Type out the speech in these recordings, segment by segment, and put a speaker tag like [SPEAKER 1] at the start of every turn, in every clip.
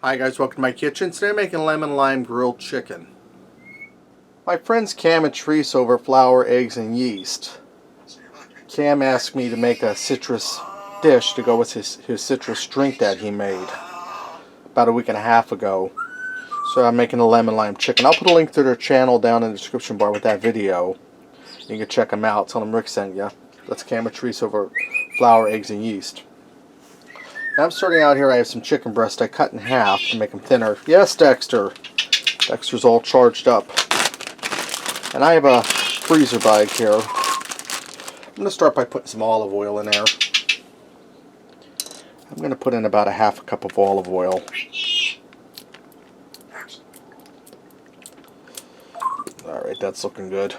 [SPEAKER 1] Hi guys, welcome to my kitchen. Today I'm making lemon lime grilled chicken. My friends Cam and Therese over flour, eggs, and yeast. Cam asked me to make a citrus dish to go with his citrus drink that he made about a week and a half ago. So I'm making a lemon lime chicken. I'll put a link to their channel down in the description bar with that video. You can check them out. Tell them Rick sent you. That's Cam and Therese over flour, eggs, and yeast. Now I'm starting out here. I have some chicken breast I cut in half to make them thinner. Yes, Dexter. Dexter's all charged up. And I have a freezer bag here. I'm going to start by putting some olive oil in there. I'm going to put in about a half a cup of olive oil. Alright, that's looking good.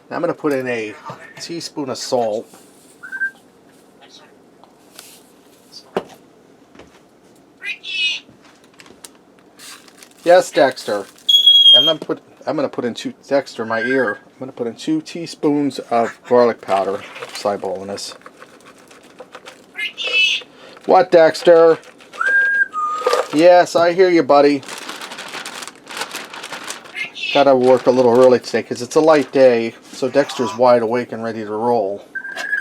[SPEAKER 1] Now I'm going to put in a teaspoon of salt. Yes, Dexter. I'm gonna put in Dexter, my ear. I'm gonna put in 2 teaspoons of garlic powder. Sideballing this. What, Dexter? Yes, I hear you, buddy. Gotta work a little early today because it's a light day, so Dexter's wide awake and ready to roll.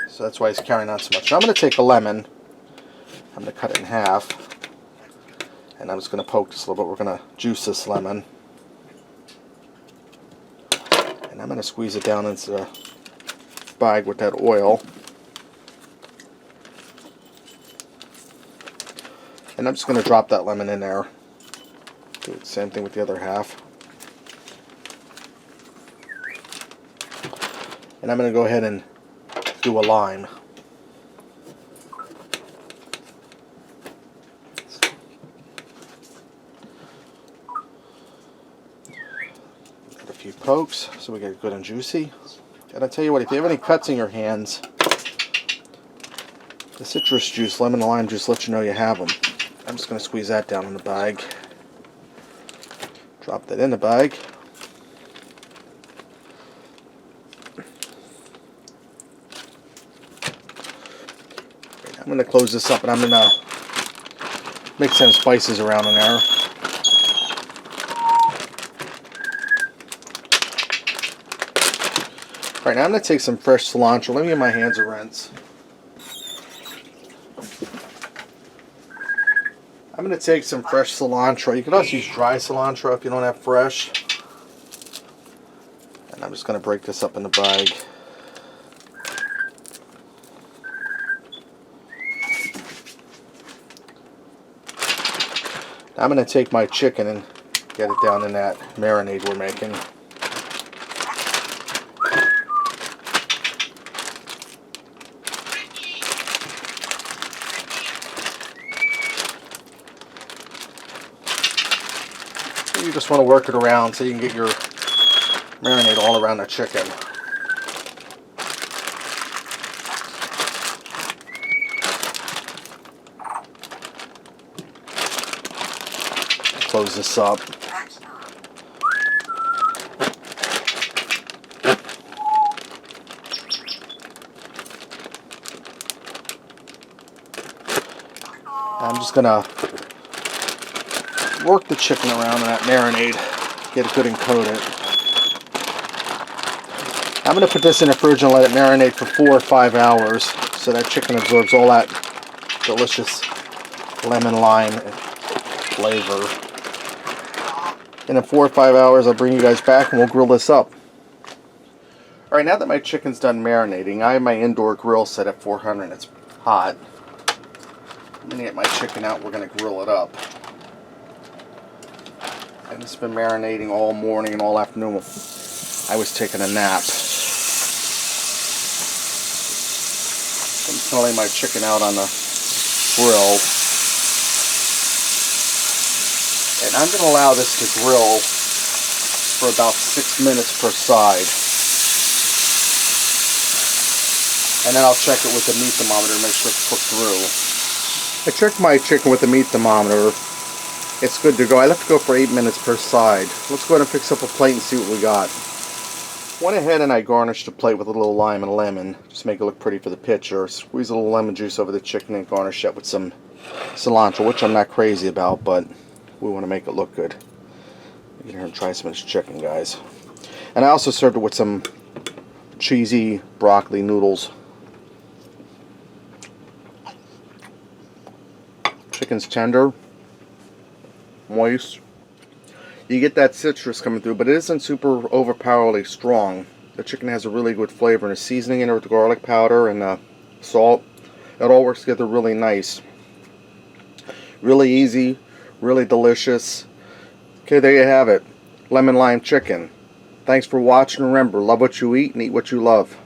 [SPEAKER 1] So that's why he's carrying on so much. Now I'm gonna take a lemon. I'm gonna cut it in half. And I'm just going to poke this a little bit. We're going to juice this lemon. And I'm going to squeeze it down into the bag with that oil. And I'm just going to drop that lemon in there. Do the same thing with the other half. And I'm going to go ahead and do a lime. A few pokes so we get it good and juicy. And I tell you what, if you have any cuts in your hands, the citrus juice, lemon and lime juice, let you know you have them. I'm just going to squeeze that down in the bag. Drop that in the bag. I'm going to close this up and I'm going to mix some spices around in there. Alright, now I'm going to take some fresh cilantro. Let me give my hands a rinse. I'm going to take some fresh cilantro. You can also use dry cilantro if you don't have fresh. And I'm just going to break this up in the bag. Now I'm going to take my chicken and get it down in that marinade we're making. You just want to work it around so you can get your marinade all around the chicken. Close this up. I'm just going to work the chicken around in that marinade, get it good and coated. I'm going to put this in the fridge and let it marinate for 4 or 5 hours so that chicken absorbs all that delicious lemon lime flavor. And in 4 or 5 hours I'll bring you guys back and we'll grill this up. Alright, now that my chicken's done marinating, I have my indoor grill set at 400. It's hot. I'm going to get my chicken out, we're going to grill it up. And it's been marinating all morning and all afternoon. I was taking a nap. I'm just going to lay my chicken out on the grill. And I'm going to allow this to grill for about 6 minutes per side. And then I'll check it with the meat thermometer to make sure it's cooked through. I checked my chicken with the meat thermometer. It's good to go. I let it go for 8 minutes per side. Let's go ahead and fix up a plate and see what we got. Went ahead and I garnished the plate with a little lime and lemon, just to make it look pretty for the picture. Squeeze a little lemon juice over the chicken and garnish it with some cilantro, which I'm not crazy about, but we want to make it look good. Get here and try some of this chicken, guys. And I also served it with some cheesy broccoli noodles. Chicken's tender, moist. You get that citrus coming through, but it isn't super overpoweringly strong. The chicken has a really good flavor, and the seasoning in it with the garlic powder and salt, it all works together really nice. Really easy, really delicious. Okay, there you have it. Lemon lime chicken. Thanks for watching. Remember, love what you eat and eat what you love.